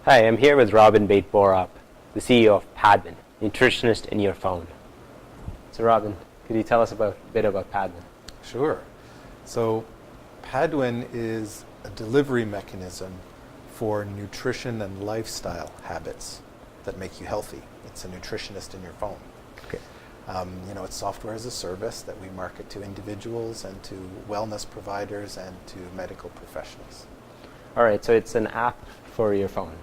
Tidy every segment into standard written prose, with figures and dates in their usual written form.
Hi, I'm here with Robin Bate Boerop, the CEO of Paduin, nutritionist in your phone. So Robin, could you tell us a bit about Paduin? Sure. So Paduin is a delivery mechanism for nutrition and lifestyle habits that make you healthy. It's a nutritionist in your phone. Okay. It's software as a service that we market to individuals and to wellness providers and to medical professionals. All right, so it's an app for your phone.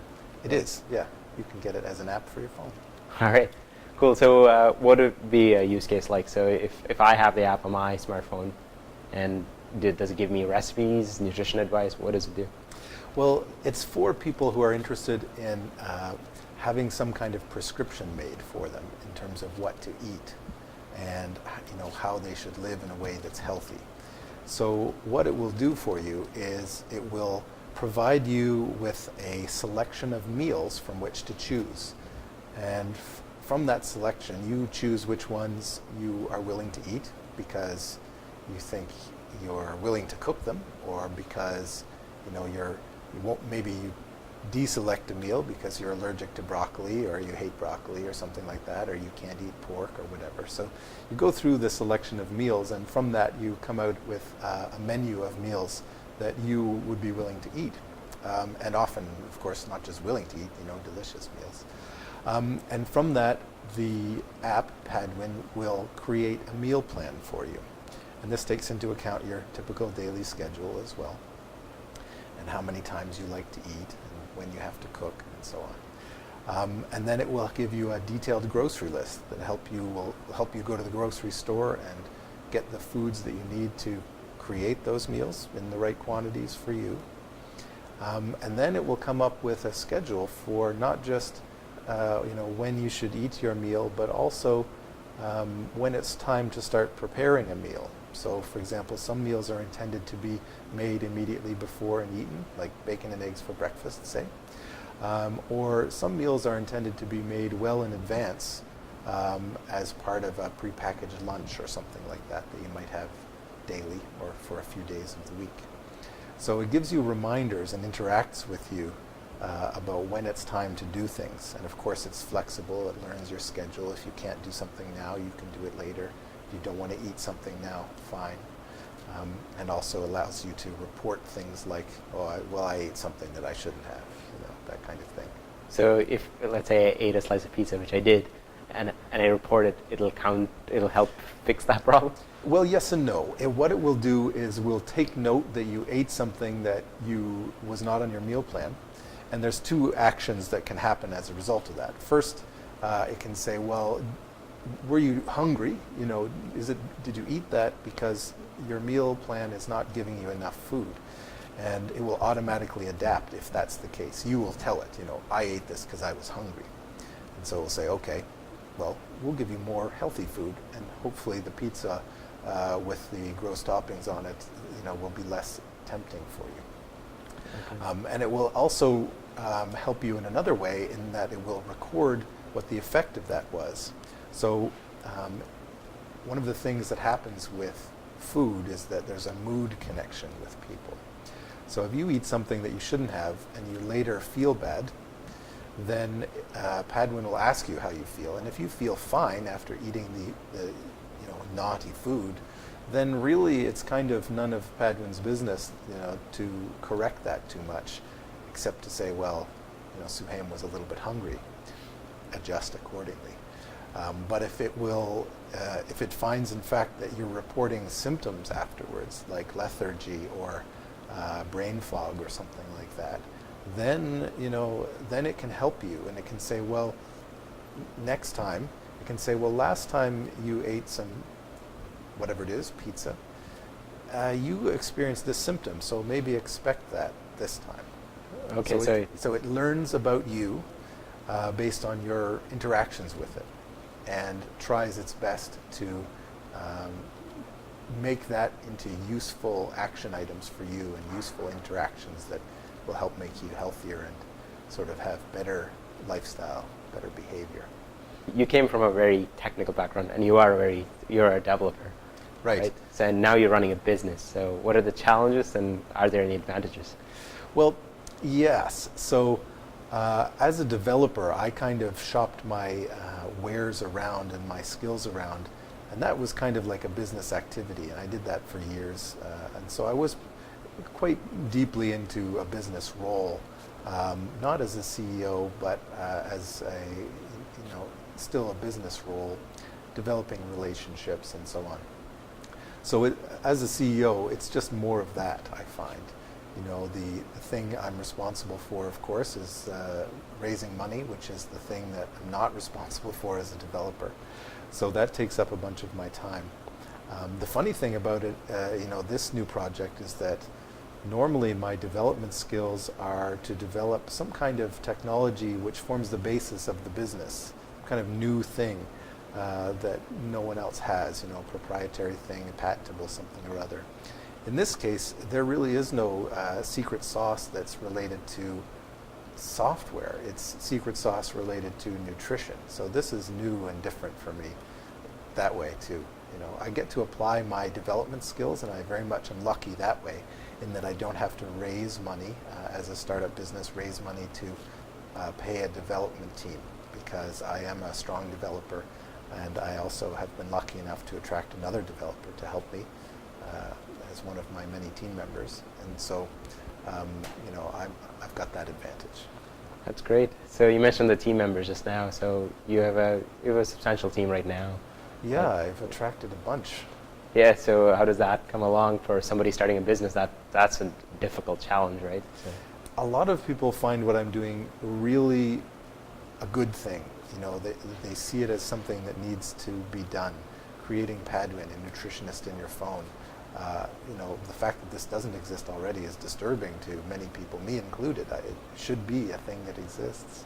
It is, yeah. You can get it as an app for your phone. All right, cool. So what would be a use case like? So if I have the app on my smartphone, and does it give me recipes, nutrition advice? What does it do? Well, it's for people who are interested in having some kind of prescription made for them in terms of what to eat and how they should live in a way that's healthy. So what it will do for you is it will provide you with a selection of meals from which to choose. And from that selection, you choose which ones you are willing to eat because you think you're willing to cook them, or because maybe you deselect a meal because you're allergic to broccoli, or you hate broccoli or something like that, or you can't eat pork or whatever. So you go through the selection of meals, and from that you come out with a menu of meals that you would be willing to eat. And often, of course, not just willing to eat, delicious meals. And from that, the app, Paduin, will create a meal plan for you. And this takes into account your typical daily schedule as well, and how many times you like to eat, and when you have to cook, and so on. And then it will give you a detailed grocery list that will help you go to the grocery store and get the foods that you need to create those meals in the right quantities for you. And then it will come up with a schedule for not just when you should eat your meal, but also when it's time to start preparing a meal. So, for example, some meals are intended to be made immediately before and eaten, like bacon and eggs for breakfast, say. Or some meals are intended to be made well in advance as part of a prepackaged lunch or something like that you might have daily or for a few days of the week. So it gives you reminders and interacts with you about when it's time to do things. And of course it's flexible, it learns your schedule. If you can't do something now, you can do it later. If you don't want to eat something now, fine. And also allows you to report things like, I ate something that I shouldn't have, that kind of thing. So if, let's say I ate a slice of pizza, which I did, and I report it, it'll help fix that problem? Well, yes and no. What it will do is we'll take note that you ate something that was not on your meal plan, and there's two actions that can happen as a result of that. First, it can say, well, were you hungry? Did you eat that because your meal plan is not giving you enough food? And it will automatically adapt if that's the case. You will tell it, I ate this because I was hungry. And so it will say, okay, well, we'll give you more healthy food, and hopefully the pizza with the gross toppings on it, will be less tempting for you. Okay. And it will also help you in another way, in that it will record what the effect of that was. So one of the things that happens with food is that there's a mood connection with people. So if you eat something that you shouldn't have and you later feel bad, then Paduin will ask you how you feel. And if you feel fine after eating the naughty food, then really it's kind of none of Paduin's business to correct that too much, except to say, well, Suhaim was a little bit hungry, adjust accordingly. But if it finds in fact that you're reporting symptoms afterwards, like lethargy or brain fog or something like that, then it can help you, and it can say, well, next time, it can say, well, last time you ate some, whatever it is, pizza, you experienced this symptom, so maybe expect that this time. Okay, so it learns about you based on your interactions with it, and tries its best to make that into useful action items for you and useful interactions that will help make you healthier and sort of have better lifestyle, better behavior. You came from a very technical background, and you're a developer. Right. So now you're running a business. So what are the challenges, and are there any advantages? Well, yes. So As a developer, I kind of shopped my wares around and my skills around, and that was kind of like a business activity, and I did that for years. And so I was quite deeply into a business role, not as a CEO, but as a, still a business role, developing relationships and so on. So as a CEO, it's just more of that, I find. The thing I'm responsible for, of course, is raising money, which is the thing that I'm not responsible for as a developer. So that takes up a bunch of my time. The funny thing about it, this new project is that normally my development skills are to develop some kind of technology which forms the basis of the business, kind of new thing that no one else has, proprietary thing, a patentable something or other. In this case, there really is no secret sauce that's related to software. It's secret sauce related to nutrition. So this is new and different for me that way too. I get to apply my development skills, and I very much am lucky that way in that I don't have to raise money as a startup business, raise money to pay a development team, because I am a strong developer, and I also have been lucky enough to attract another developer to help me as one of my many team members, and so I've got that advantage. That's great. So you mentioned the team members just now. So you have a substantial team right now. Yeah, I've attracted a bunch. Yeah. So how does that come along for somebody starting a business? That's a difficult challenge, right? So. A lot of people find what I'm doing really a good thing. They see it as something that needs to be done. Creating Paduin, a nutritionist in your phone. The fact that this doesn't exist already is disturbing to many people, me included. It should be a thing that exists.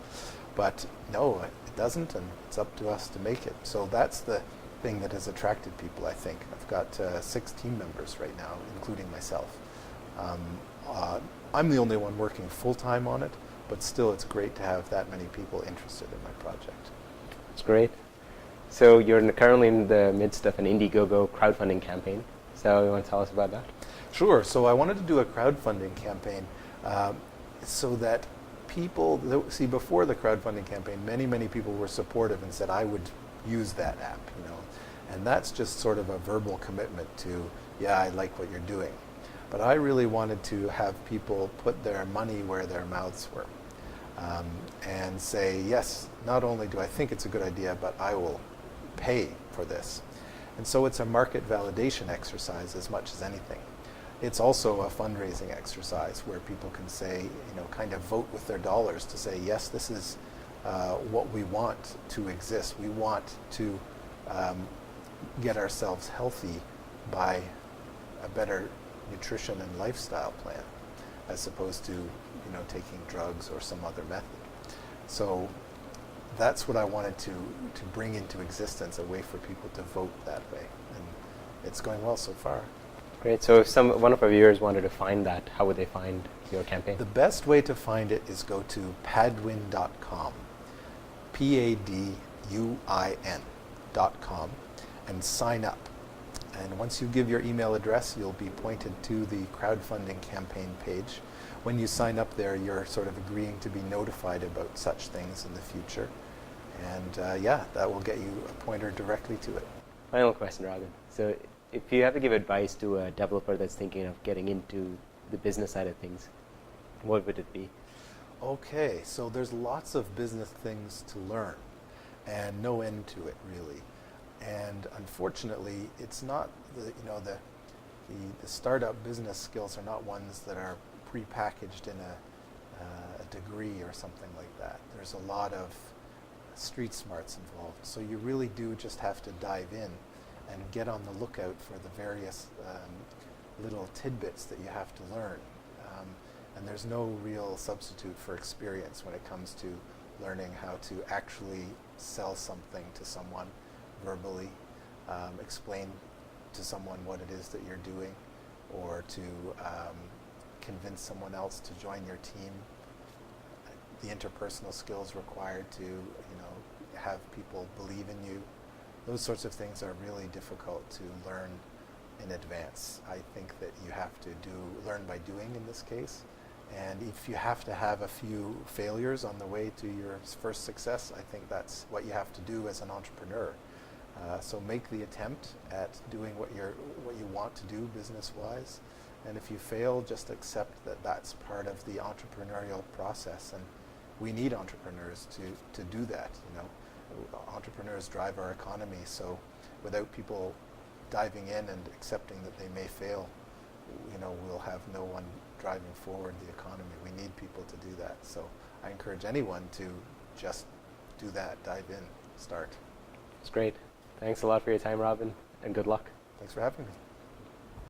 But no, it doesn't, and it's up to us to make it. So that's the thing that has attracted people, I think. I've got 6 team members right now, including myself. I'm the only one working full-time on it, but still it's great to have that many people interested in my project. That's great. So you're currently in the midst of an Indiegogo crowdfunding campaign. So you want to tell us about that? Sure. So I wanted to do a crowdfunding campaign so that people, before the crowdfunding campaign, many people were supportive and said, I would use that app, And that's just sort of a verbal commitment to, yeah, I like what you're doing. But I really wanted to have people put their money where their mouths were and say, yes, not only do I think it's a good idea, but I will pay for this. And so it's a market validation exercise as much as anything. It's also a fundraising exercise where people can say, kind of vote with their dollars to say, yes, this is what we want to exist. We want to get ourselves healthy by a better nutrition and lifestyle plan, as opposed to, taking drugs or some other method. So that's what I wanted to bring into existence, a way for people to vote that way, and it's going well so far. Great. So if one of our viewers wanted to find that, how would they find your campaign? The best way to find it is go to paduin.com, PADUIN.com, and sign up. And once you give your email address, you'll be pointed to the crowdfunding campaign page. When you sign up there, you're sort of agreeing to be notified about such things in the future. And that will get you a pointer directly to it. Final question, Robin. So if you have to give advice to a developer that's thinking of getting into the business side of things, what would it be? Okay, so there's lots of business things to learn and no end to it, really. And unfortunately, it's not the startup business skills are not ones that are prepackaged in a degree or something like that. There's a lot of street smarts involved. So you really do just have to dive in and get on the lookout for the various little tidbits that you have to learn. And there's no real substitute for experience when it comes to learning how to actually sell something to someone verbally, explain to someone what it is that you're doing, or to convince someone else to join your team. The interpersonal skills required to, have people believe in you. Those sorts of things are really difficult to learn in advance. I think that you have to learn by doing in this case, And if you have to have a few failures on the way to your first success, I think that's what you have to do as an entrepreneur. So make the attempt at doing what you want to do business-wise. And if you fail, just accept that that's part of the entrepreneurial process. And we need entrepreneurs to do that. Entrepreneurs drive our economy. So without people diving in and accepting that they may fail, we'll have no one driving forward the economy. We need people to do that. So I encourage anyone to just do that, dive in, start. It's great. Thanks a lot for your time, Robin, and good luck. Thanks for having me.